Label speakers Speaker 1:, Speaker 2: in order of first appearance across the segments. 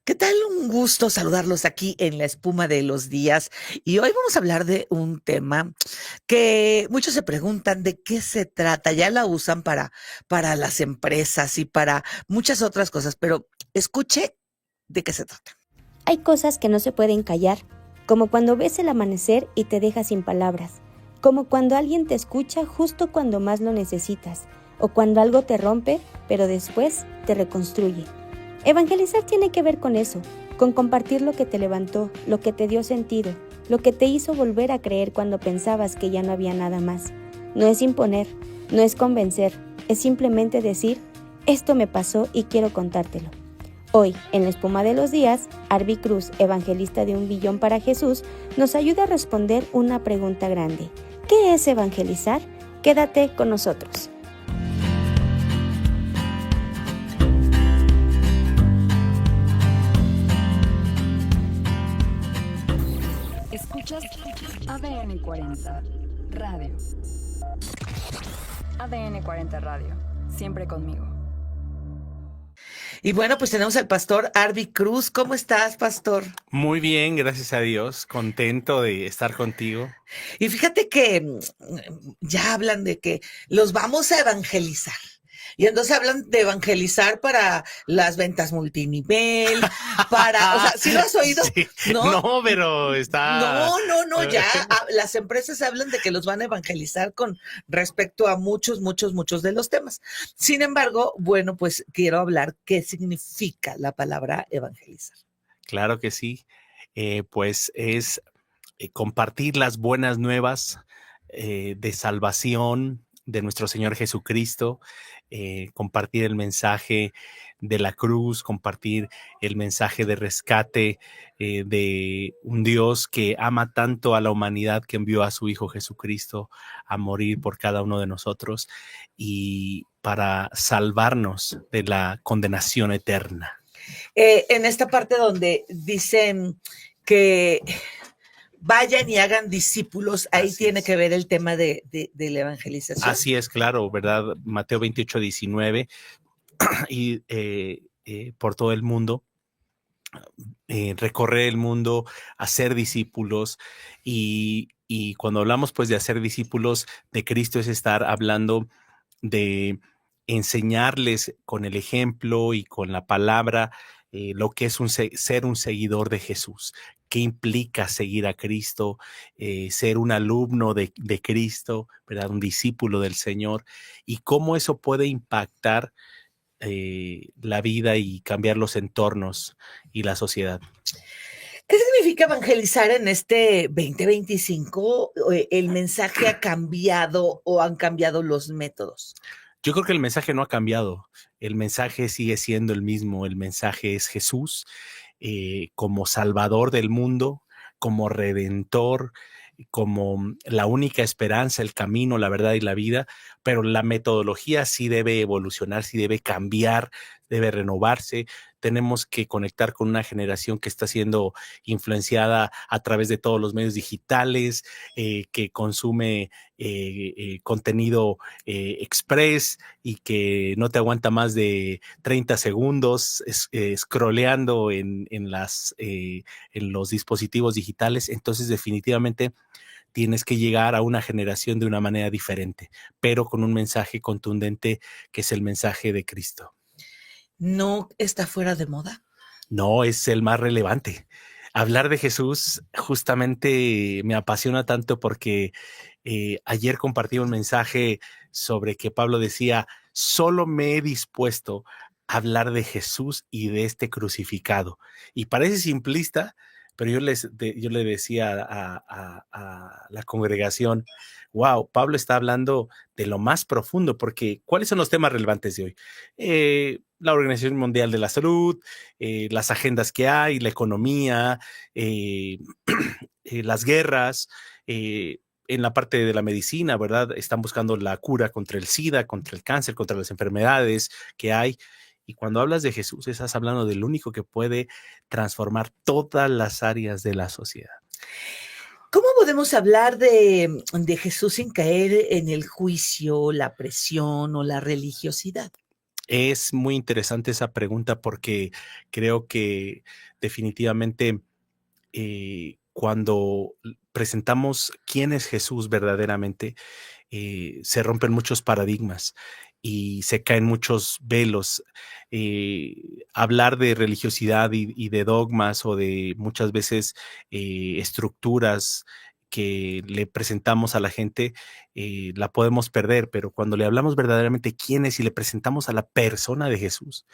Speaker 1: ¿Qué tal? Un gusto saludarlos aquí en La Espuma de los Días. Y hoy vamos a hablar de un tema que muchos se preguntan de qué se trata. Ya la usan para las empresas y para muchas otras cosas, pero escuche de qué se trata.
Speaker 2: Hay cosas que no se pueden callar, como cuando ves el amanecer y te deja sin palabras, como cuando alguien te escucha justo cuando más lo necesitas, o cuando algo te rompe, pero después te reconstruye. Evangelizar tiene que ver con eso, con compartir lo que te levantó, lo que te dio sentido, lo que te hizo volver a creer cuando pensabas que ya no había nada más. No es imponer, no es convencer, es simplemente decir, esto me pasó y quiero contártelo. Hoy, en La Espuma de los Días, Arby Cruz, evangelista de 1 billón para Jesús, nos ayuda a responder una pregunta grande. ¿Qué es evangelizar? Quédate con nosotros.
Speaker 3: Escuchas ADN 40 Radio. ADN 40 Radio. Siempre conmigo.
Speaker 1: Y bueno, pues tenemos al pastor Arby Cruz. ¿Cómo estás, pastor?
Speaker 4: Muy bien, gracias a Dios. Contento de estar contigo.
Speaker 1: Y fíjate que ya hablan de que los vamos a evangelizar. Y entonces hablan de evangelizar para las ventas multinivel, o sea, ¿sí lo has oído?
Speaker 4: Sí.
Speaker 1: ¿No?
Speaker 4: No, pero está...
Speaker 1: No, ya las empresas hablan de que los van a evangelizar con respecto a muchos de los temas. Sin embargo, bueno, pues quiero hablar qué significa la palabra evangelizar.
Speaker 4: Claro que sí. Pues es compartir las buenas nuevas de salvación de nuestro Señor Jesucristo, compartir el mensaje de la cruz, compartir el mensaje de rescate de un Dios que ama tanto a la humanidad que envió a su Hijo Jesucristo a morir por cada uno de nosotros y para salvarnos de la condenación eterna.
Speaker 1: En esta parte donde dicen que vayan y hagan discípulos, ahí
Speaker 4: Así
Speaker 1: tiene
Speaker 4: es.
Speaker 1: que ver el tema de la evangelización.
Speaker 4: Así es, claro, ¿verdad? Mateo 28:19 y por todo el mundo, recorrer el mundo, hacer discípulos y cuando hablamos pues de hacer discípulos de Cristo es estar hablando de enseñarles con el ejemplo y con la palabra lo que es ser un seguidor de Jesús, qué implica seguir a Cristo, ser un alumno de Cristo, ¿verdad? Un discípulo del Señor y cómo eso puede impactar la vida y cambiar los entornos y la sociedad.
Speaker 1: ¿Qué significa evangelizar en este 2025? ¿El mensaje ha cambiado o han cambiado los métodos?
Speaker 4: Yo creo que el mensaje no ha cambiado. El mensaje sigue siendo el mismo. El mensaje es Jesús como Salvador del mundo, como Redentor, como la única esperanza, el camino, la verdad y la vida, pero la metodología sí debe evolucionar, sí debe cambiar, debe renovarse. Tenemos que conectar con una generación que está siendo influenciada a través de todos los medios digitales, que consume contenido express y que no te aguanta más de 30 segundos scrolleando en los dispositivos digitales. Entonces, definitivamente tienes que llegar a una generación de una manera diferente, pero con un mensaje contundente que es el mensaje de Cristo.
Speaker 1: ¿No está fuera de moda?
Speaker 4: No, es el más relevante. Hablar de Jesús justamente me apasiona tanto porque ayer compartí un mensaje sobre que Pablo decía, solo me he dispuesto a hablar de Jesús y de este crucificado. Y parece simplista, pero yo le decía a la congregación, wow, Pablo está hablando de lo más profundo, porque ¿cuáles son los temas relevantes de hoy? La Organización Mundial de la Salud, las agendas que hay, la economía, las guerras, en la parte de la medicina, ¿verdad? Están buscando la cura contra el SIDA, contra el cáncer, contra las enfermedades que hay. Y cuando hablas de Jesús, estás hablando del único que puede transformar todas las áreas de la sociedad.
Speaker 1: ¿Cómo podemos hablar de Jesús sin caer en el juicio, la presión o la religiosidad?
Speaker 4: Es muy interesante esa pregunta porque creo que definitivamente cuando presentamos quién es Jesús verdaderamente, se rompen muchos paradigmas y se caen muchos velos. Hablar de religiosidad y de dogmas o de muchas veces estructuras que le presentamos a la gente, la podemos perder, pero cuando le hablamos verdaderamente quién es y le presentamos a la persona de Jesús,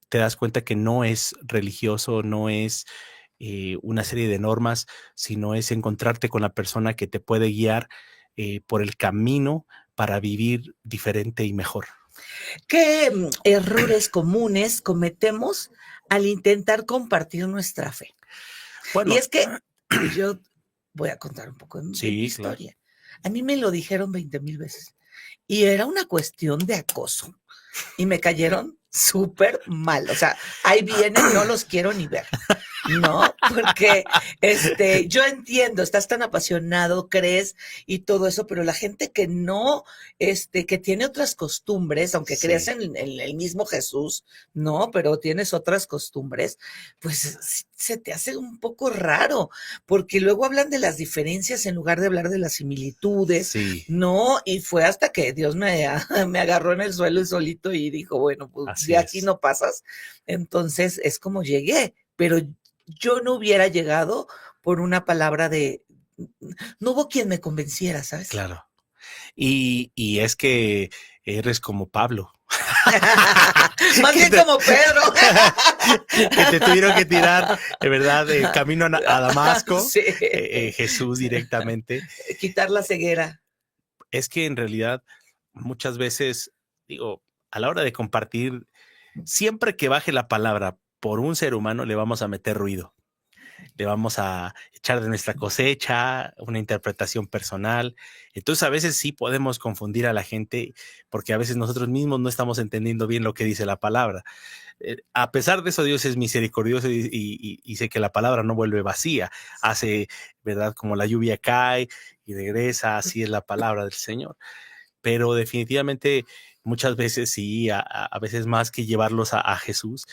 Speaker 4: te das cuenta que no es religioso, no es una serie de normas, sino es encontrarte con la persona que te puede guiar por el camino para vivir diferente y mejor.
Speaker 1: ¿Qué errores comunes cometemos al intentar compartir nuestra fe?
Speaker 4: Bueno,
Speaker 1: Y es que yo voy a contar un poco de mi
Speaker 4: sí,
Speaker 1: historia. A mí me lo dijeron 20,000 veces y era una cuestión de acoso y me cayeron súper mal. O sea, ahí vienen, no los quiero ni ver. No, porque yo entiendo, estás tan apasionado, crees y todo eso, pero la gente que no, que tiene otras costumbres, aunque
Speaker 4: Sí.
Speaker 1: creas en el mismo Jesús, no, pero tienes otras costumbres, pues se te hace un poco raro, porque luego hablan de las diferencias en lugar de hablar de las similitudes,
Speaker 4: Sí,
Speaker 1: no, y fue hasta que Dios me agarró en el suelo solito y dijo, bueno, pues
Speaker 4: así
Speaker 1: de aquí
Speaker 4: es.
Speaker 1: no pasas. Entonces es como llegué, pero yo no hubiera llegado por una palabra no hubo quien me convenciera, ¿sabes?
Speaker 4: Claro. Y es que eres como Pablo.
Speaker 1: Más bien como Pedro.
Speaker 4: Que te tuvieron que tirar, de verdad, el camino a Damasco,
Speaker 1: Sí.
Speaker 4: Jesús directamente.
Speaker 1: Quitar la ceguera.
Speaker 4: Es que en realidad muchas veces, digo, a la hora de compartir, siempre que baje la palabra por un ser humano, le vamos a meter ruido. Le vamos a echar de nuestra cosecha, una interpretación personal. Entonces a veces sí podemos confundir a la gente porque a veces nosotros mismos no estamos entendiendo bien lo que dice la palabra. A pesar de eso, Dios es misericordioso y sé que la palabra no vuelve vacía. Hace, ¿verdad? Como la lluvia cae y regresa, así es la palabra del Señor. Pero definitivamente muchas veces sí, a veces más que llevarlos a Jesús,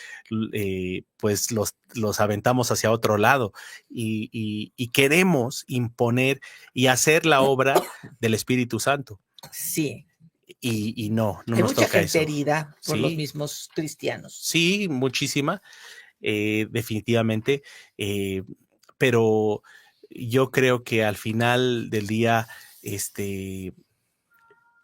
Speaker 4: pues los aventamos hacia otro lado y queremos imponer y hacer la obra del Espíritu Santo.
Speaker 1: Sí.
Speaker 4: Y no
Speaker 1: Hay
Speaker 4: nos
Speaker 1: mucha
Speaker 4: toca
Speaker 1: gente
Speaker 4: eso.
Speaker 1: herida por los
Speaker 4: Sí,
Speaker 1: mismos cristianos.
Speaker 4: sí, muchísima, definitivamente, pero yo creo que al final del día,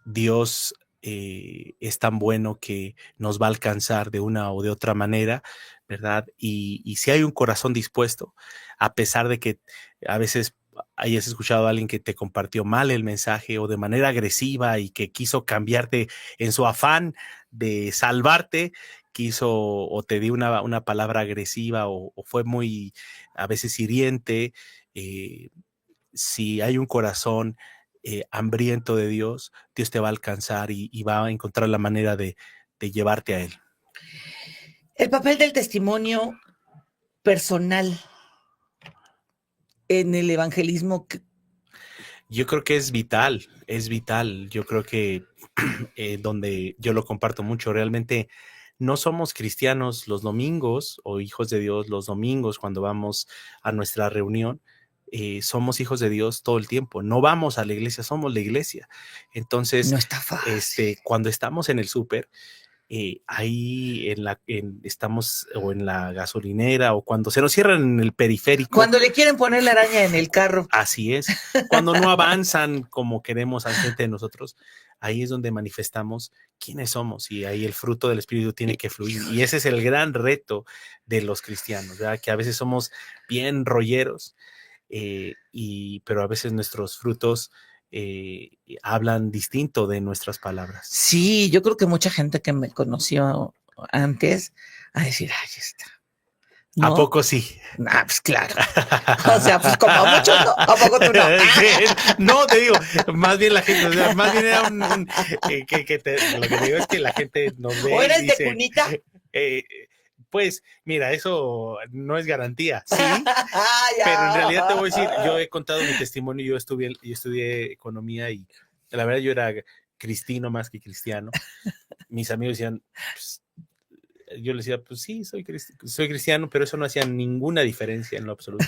Speaker 4: Dios es tan bueno que nos va a alcanzar de una o de otra manera, ¿verdad? Y si hay un corazón dispuesto, a pesar de que a veces hayas escuchado a alguien que te compartió mal el mensaje o de manera agresiva y que quiso cambiarte en su afán de salvarte, quiso o te dio una palabra agresiva o fue muy a veces hiriente, si hay un corazón hambriento de Dios, Dios te va a alcanzar y va a encontrar la manera de llevarte a Él.
Speaker 1: El papel del testimonio personal en el evangelismo.
Speaker 4: Yo creo que es vital, es vital. Yo creo que donde yo lo comparto mucho, realmente no somos cristianos los domingos o hijos de Dios los domingos cuando vamos a nuestra reunión. Somos hijos de Dios todo el tiempo. No vamos a la iglesia, somos la iglesia. Entonces,
Speaker 1: No está fácil.
Speaker 4: cuando estamos en el súper, ahí estamos o en la gasolinera o cuando se nos cierran en el periférico.
Speaker 1: Cuando le quieren poner la araña en el carro.
Speaker 4: Así es. Cuando no avanzan como queremos al frente de nosotros, ahí es donde manifestamos quiénes somos y ahí el fruto del Espíritu tiene que fluir. Y ese es el gran reto de los cristianos, ¿verdad? Que a veces somos bien rolleros, pero a veces nuestros frutos hablan distinto de nuestras palabras.
Speaker 1: Sí, yo creo que mucha gente que me conoció antes a decir, ay, está.
Speaker 4: ¿No? ¿A poco sí?
Speaker 1: Ah, pues claro. O sea, pues como a muchos no, ¿a poco tú no?
Speaker 4: No, te digo, más bien la gente, o sea, más bien era lo que te digo es que la gente nos ve.
Speaker 1: ¿O eres de cunita?
Speaker 4: Pues, mira, eso no es garantía, sí, pero en realidad te voy a decir, yo he contado mi testimonio, yo estudié economía y la verdad yo era cristino más que cristiano. Mis amigos decían, pues, yo les decía, pues sí, soy cristiano, pero eso no hacía ninguna diferencia en lo absoluto.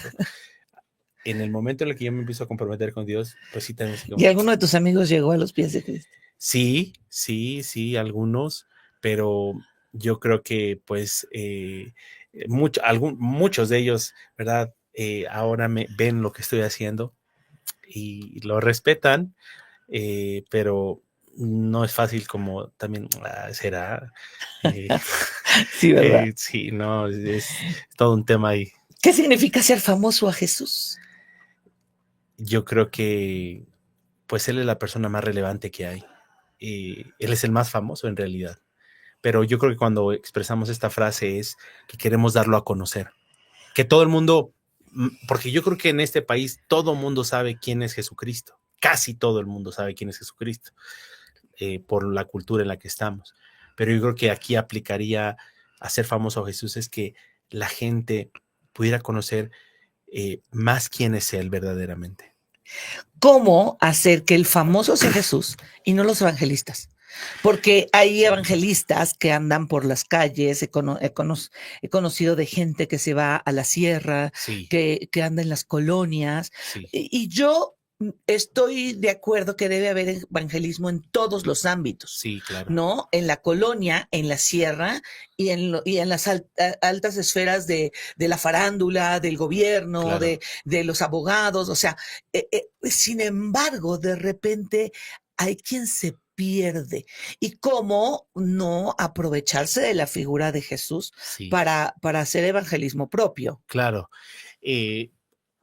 Speaker 4: En el momento en el que yo me empiezo a comprometer con Dios, pues sí, también así como,
Speaker 1: ¿Y alguno de tus amigos llegó a los pies de Cristo?
Speaker 4: sí, algunos, pero yo creo que pues muchos de ellos, ¿verdad? Ahora me ven lo que estoy haciendo y lo respetan, pero no es fácil como también será.
Speaker 1: Sí, ¿verdad?
Speaker 4: Sí, no, es todo un tema ahí.
Speaker 1: ¿Qué significa ser famoso a Jesús?
Speaker 4: Yo creo que pues él es la persona más relevante que hay. Él es el más famoso en realidad. Pero yo creo que cuando expresamos esta frase es que queremos darlo a conocer. Que todo el mundo, porque yo creo que en este país todo el mundo sabe quién es Jesucristo. Casi todo el mundo sabe quién es Jesucristo, por la cultura en la que estamos. Pero yo creo que aquí aplicaría a ser famoso a Jesús es que la gente pudiera conocer más quién es Él verdaderamente.
Speaker 1: ¿Cómo hacer que el famoso sea Jesús y no los evangelistas? Porque hay evangelistas que andan por las calles, he conocido de gente que se va a la sierra,
Speaker 4: Sí,
Speaker 1: que anda en las colonias,
Speaker 4: sí,
Speaker 1: y yo estoy de acuerdo que debe haber evangelismo en todos los ámbitos,
Speaker 4: sí, claro.
Speaker 1: ¿no? En la colonia, en la sierra y en las altas esferas de la farándula, del gobierno,
Speaker 4: Claro.
Speaker 1: de los abogados, o sea, sin embargo, de repente hay quien se pierde. ¿Y cómo no aprovecharse de la figura de Jesús
Speaker 4: Sí,
Speaker 1: para hacer evangelismo propio?
Speaker 4: claro.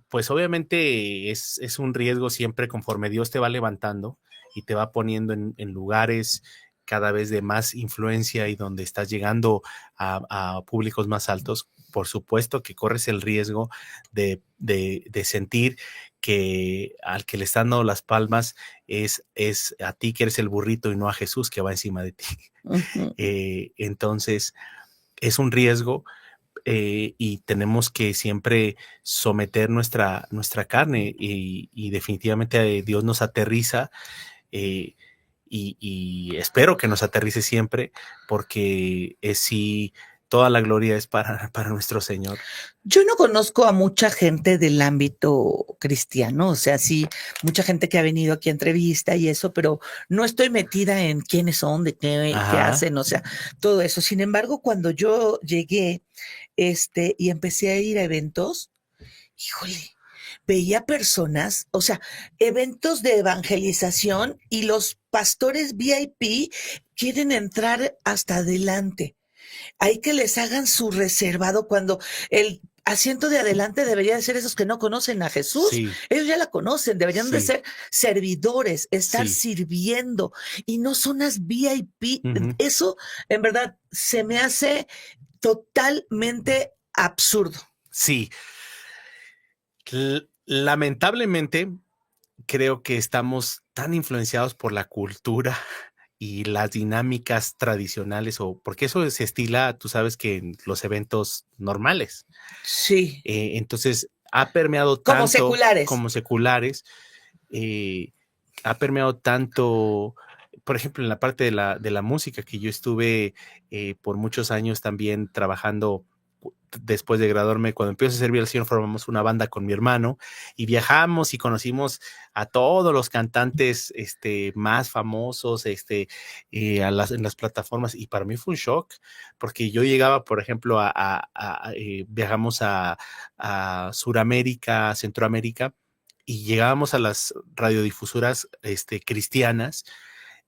Speaker 4: Pues obviamente es un riesgo siempre conforme Dios te va levantando y te va poniendo en lugares cada vez de más influencia y donde estás llegando a públicos más altos. Por supuesto que corres el riesgo de sentir que al que le están dando las palmas es a ti que eres el burrito y no a Jesús que va encima de ti.
Speaker 1: Ujú.
Speaker 4: Entonces es un riesgo, y tenemos que siempre someter nuestra carne y definitivamente Dios nos aterriza, eh, y espero que nos aterrice siempre porque sí, toda la gloria es para nuestro Señor.
Speaker 1: Yo no conozco a mucha gente del ámbito cristiano, o sea, sí, mucha gente que ha venido aquí a entrevista y eso, pero no estoy metida en quiénes son, de qué
Speaker 4: Ajá,
Speaker 1: hacen, o sea, todo eso. Sin embargo, cuando yo llegué, y empecé a ir a eventos, híjole, veía personas, o sea, eventos de evangelización y los pastores VIP quieren entrar hasta adelante. Hay que les hagan su reservado cuando el asiento de adelante debería de ser esos que no conocen a Jesús.
Speaker 4: sí,
Speaker 1: Ellos ya la conocen, deberían de
Speaker 4: sí,
Speaker 1: ser servidores, estar
Speaker 4: sí.
Speaker 1: sirviendo y no zonas VIP.
Speaker 4: Ujú.
Speaker 1: Eso, en verdad, se me hace totalmente absurdo.
Speaker 4: Sí. Lamentablemente, creo que estamos tan influenciados por la cultura y las dinámicas tradicionales, o porque eso se estila, tú sabes que en los eventos normales.
Speaker 1: Sí,
Speaker 4: Entonces, ha permeado
Speaker 1: como
Speaker 4: tanto
Speaker 1: seculares.
Speaker 4: como seculares, eh, ha permeado tanto, por ejemplo, en la parte de la música, que yo estuve por muchos años también trabajando después de graduarme. Cuando empiezo a servir al Señor, formamos una banda con mi hermano y viajamos y conocimos a todos los cantantes más famosos en las plataformas, y para mí fue un shock porque yo llegaba, por ejemplo, viajamos a Suramérica, a Centroamérica, y llegábamos a las radiodifusoras cristianas,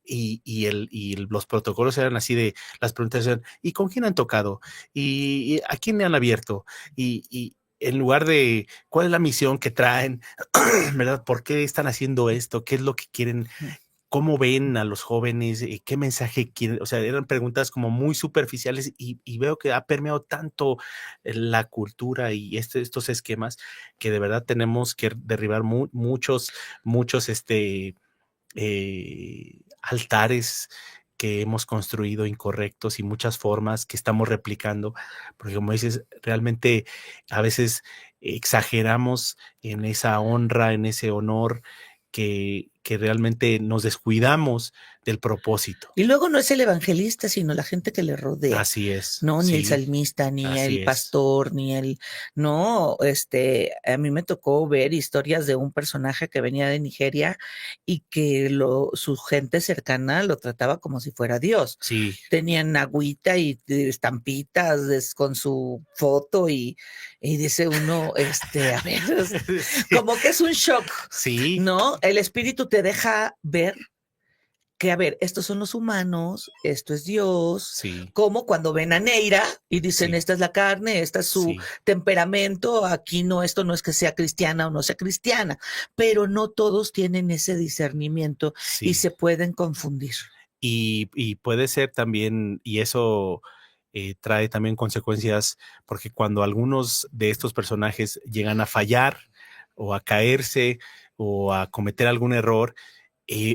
Speaker 4: los protocolos eran así de, las preguntas eran, ¿y con quién han tocado? ¿Y a quién le han abierto? Y en lugar de, ¿cuál es la misión que traen? ¿Verdad? ¿Por qué están haciendo esto? ¿Qué es lo que quieren? ¿Cómo ven a los jóvenes? ¿Qué mensaje quieren? O sea, eran preguntas como muy superficiales, y veo que ha permeado tanto la cultura y estos esquemas que de verdad tenemos que derribar muchos altares que hemos construido incorrectos y muchas formas que estamos replicando, porque como dices, realmente a veces exageramos en esa honra, en ese honor, que realmente nos descuidamos del propósito.
Speaker 1: Y luego no es el evangelista, sino la gente que le rodea.
Speaker 4: Así es.
Speaker 1: No, ni el
Speaker 4: Sí,
Speaker 1: salmista, ni
Speaker 4: así
Speaker 1: el
Speaker 4: es.
Speaker 1: pastor, ni el... No, a mí me tocó ver historias de un personaje que venía de Nigeria y que su gente cercana lo trataba como si fuera Dios.
Speaker 4: Sí.
Speaker 1: Tenían agüita y estampitas con su foto y dice uno, a ver,
Speaker 4: Sí.
Speaker 1: como que es un shock,
Speaker 4: Sí.
Speaker 1: ¿no? El espíritu te deja ver que, a ver, estos son los humanos, esto es Dios,
Speaker 4: Sí.
Speaker 1: como cuando ven a Neira y dicen,
Speaker 4: Sí.
Speaker 1: esta es la carne, esta es su
Speaker 4: Sí.
Speaker 1: temperamento, aquí no, esto no es que sea cristiana o no sea cristiana, pero no todos tienen ese discernimiento y
Speaker 4: Sí.
Speaker 1: se pueden confundir.
Speaker 4: Y puede ser también, y eso trae también consecuencias, porque cuando algunos de estos personajes llegan a fallar o a caerse o a cometer algún error,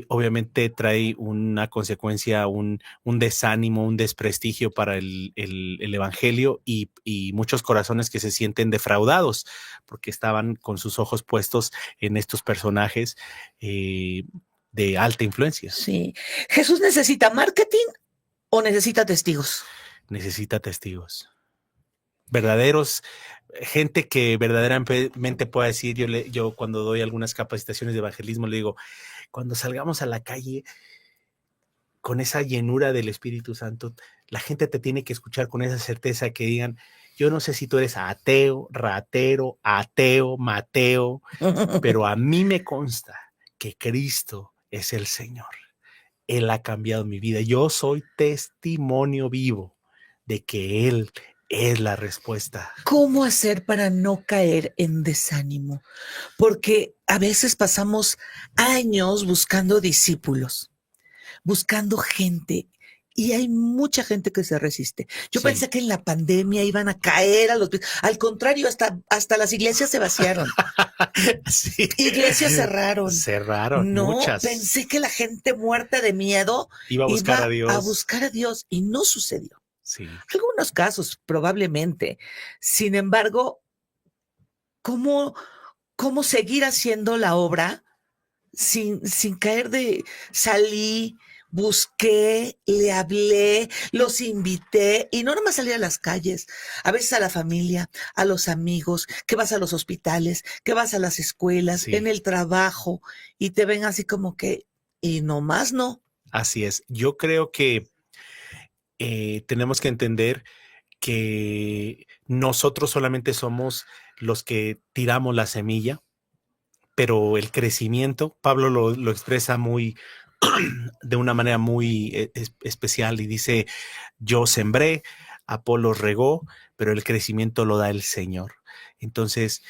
Speaker 4: obviamente trae una consecuencia, un desánimo, un desprestigio para el evangelio y muchos corazones que se sienten defraudados porque estaban con sus ojos puestos en estos personajes de alta influencia.
Speaker 1: Sí. ¿Jesús necesita marketing o necesita testigos?
Speaker 4: Necesita testigos verdaderos, gente que verdaderamente pueda decir, yo cuando doy algunas capacitaciones de evangelismo le digo, cuando salgamos a la calle con esa llenura del Espíritu Santo, la gente te tiene que escuchar con esa certeza que digan, yo no sé si tú eres ateo, ratero, ateo, mateo, pero a mí me consta que Cristo es el Señor. Él ha cambiado mi vida. Yo soy testimonio vivo de que Él es la respuesta.
Speaker 1: ¿Cómo hacer para no caer en desánimo? Porque a veces pasamos años buscando discípulos, buscando gente, y hay mucha gente que se resiste. Yo pensé que en la pandemia iban a caer a los pies. Al contrario, hasta las iglesias se vaciaron.
Speaker 4: Sí.
Speaker 1: Iglesias cerraron.
Speaker 4: Cerraron,
Speaker 1: No,
Speaker 4: muchas.
Speaker 1: pensé que la gente muerta de miedo
Speaker 4: iba a buscar a Dios.
Speaker 1: A buscar a Dios y no sucedió.
Speaker 4: Sí.
Speaker 1: Algunos casos, probablemente. Sin embargo, ¿cómo seguir haciendo la obra sin caer de salí, busqué, le hablé, los invité y no nomás salir a las calles, a veces a la familia, a los amigos, que vas a los hospitales, que vas a las escuelas,
Speaker 4: Sí.
Speaker 1: en el trabajo y te ven así como que y nomás no.
Speaker 4: Así es. Yo creo que tenemos que entender que nosotros solamente somos los que tiramos la semilla, pero el crecimiento, Pablo lo expresa de una manera muy especial y dice, yo sembré, Apolo regó, pero el crecimiento lo da el Señor. Entonces,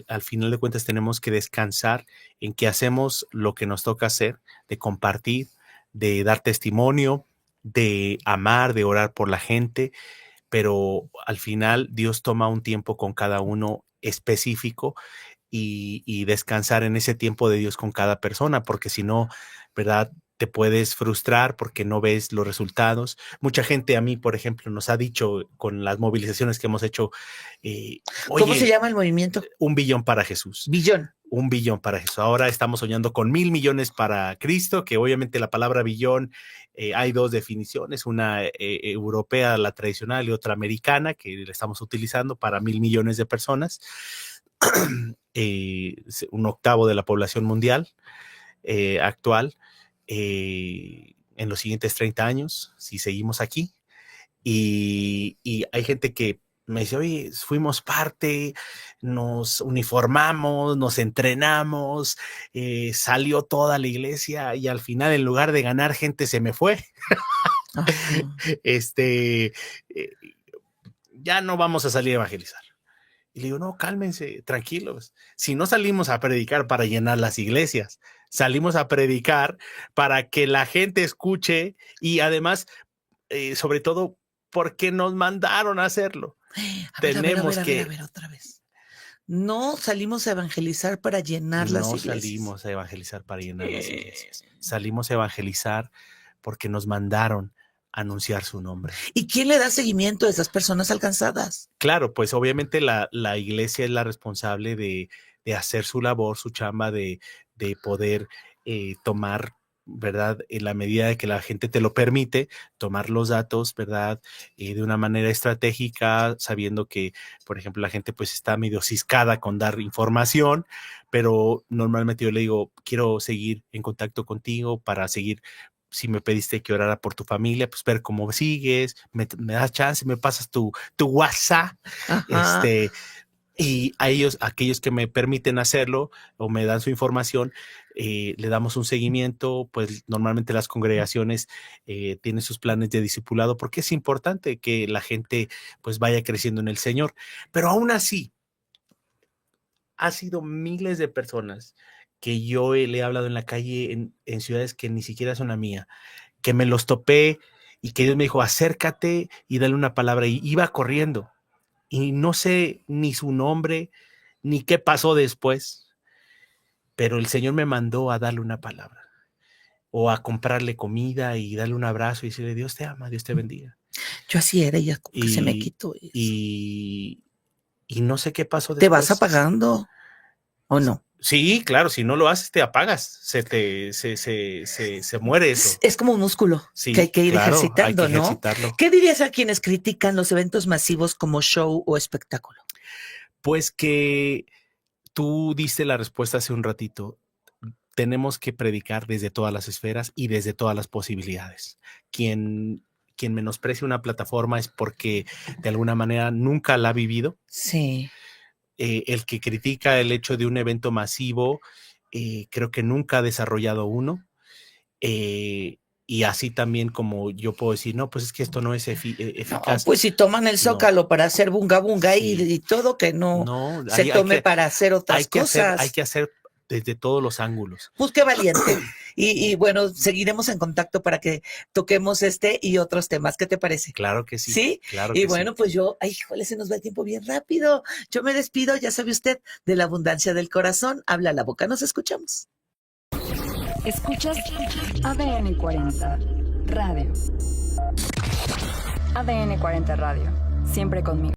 Speaker 4: al final de cuentas tenemos que descansar en que hacemos lo que nos toca hacer, de compartir, de dar testimonio, de amar, de orar por la gente, pero al final Dios toma un tiempo con cada uno específico y descansar en ese tiempo de Dios con cada persona, porque si no, ¿verdad? Te puedes frustrar porque no ves los resultados. Mucha gente a mí, por ejemplo, nos ha dicho con las movilizaciones que hemos hecho,
Speaker 1: ¿cómo se llama el movimiento?
Speaker 4: 1 billón para Jesús.
Speaker 1: Billón.
Speaker 4: 1 billón para Jesús. Ahora estamos soñando con 1,000 millones para Cristo, que obviamente la palabra billón hay dos definiciones, una europea, la tradicional, y otra americana, que la estamos utilizando para 1,000 millones de personas. 1/8 de la población mundial actual en los siguientes 30 años, si seguimos aquí. Y hay gente que me dice, oye, fuimos parte, nos uniformamos, nos entrenamos, salió toda la iglesia y al final en lugar de ganar gente se me fue. Ya no vamos a salir a evangelizar. Y le digo, no, cálmense, tranquilos. Si no salimos a predicar para llenar las iglesias, salimos a predicar para que la gente escuche y además, sobre todo, porque nos mandaron a hacerlo.
Speaker 1: A ver, otra vez. No salimos a evangelizar para llenar las iglesias.
Speaker 4: No salimos a evangelizar para llenar las iglesias. Salimos a evangelizar porque nos mandaron a anunciar su nombre.
Speaker 1: ¿Y quién le da seguimiento a esas personas alcanzadas?
Speaker 4: Claro, pues obviamente la iglesia es la responsable de hacer su labor, su chamba, de poder tomar ¿verdad? En la medida de que la gente te lo permite, tomar los datos, ¿verdad? De una manera estratégica, sabiendo que, por ejemplo, la gente pues está medio ciscada con dar información, pero normalmente yo le digo, quiero seguir en contacto contigo para seguir. Si me pediste que orara por tu familia, pues ver cómo sigues, me das chance, me pasas tu WhatsApp,
Speaker 1: Ajá.
Speaker 4: y a ellos, aquellos que me permiten hacerlo o me dan su información, le damos un seguimiento. Pues normalmente las congregaciones tienen sus planes de discipulado, porque es importante que la gente pues vaya creciendo en el Señor. Pero aún así, ha sido miles de personas que yo le he hablado en la calle, en ciudades que ni siquiera son la mía, que me los topé y que Dios me dijo, acércate y dale una palabra, y iba corriendo. Y no sé ni su nombre, ni qué pasó después, pero el Señor me mandó a darle una palabra, o a comprarle comida y darle un abrazo y decirle, Dios te ama, Dios te bendiga.
Speaker 1: Yo así era, ya como que se me quitó eso.
Speaker 4: Y no sé qué pasó
Speaker 1: ¿Te vas
Speaker 4: después.
Speaker 1: apagando o no?
Speaker 4: Sí, claro, si no lo haces te apagas, se muere eso.
Speaker 1: Es como un músculo
Speaker 4: Sí,
Speaker 1: que hay que ir
Speaker 4: claro,
Speaker 1: ejercitando,
Speaker 4: hay que
Speaker 1: ¿no?
Speaker 4: ejercitarlo.
Speaker 1: ¿Qué dirías a quienes critican los eventos masivos como show o espectáculo?
Speaker 4: Pues que tú diste la respuesta hace un ratito. Tenemos que predicar desde todas las esferas y desde todas las posibilidades. Quien menosprecia una plataforma es porque de alguna manera nunca la ha vivido.
Speaker 1: Sí.
Speaker 4: El que critica el hecho de un evento masivo, creo que nunca ha desarrollado uno. Y así también como yo puedo decir, no, pues es que esto no es eficaz.
Speaker 1: No, pues si toman el Zócalo
Speaker 4: no,
Speaker 1: para hacer bunga bunga
Speaker 4: sí,
Speaker 1: y todo, que no se tome para hacer otras cosas.
Speaker 4: Hay que hacer desde todos los ángulos.
Speaker 1: Pues qué valiente. Y bueno, seguiremos en contacto para que toquemos este y otros temas. ¿Qué te parece?
Speaker 4: Claro que sí.
Speaker 1: ¿Sí?
Speaker 4: Claro
Speaker 1: y
Speaker 4: que
Speaker 1: bueno, pues yo, ay, híjole, se nos va el tiempo bien rápido. Yo me despido, ya sabe usted, de la abundancia del corazón. Habla la boca, nos escuchamos.
Speaker 3: Escuchas ADN 40 Radio. ADN 40 Radio. Siempre conmigo.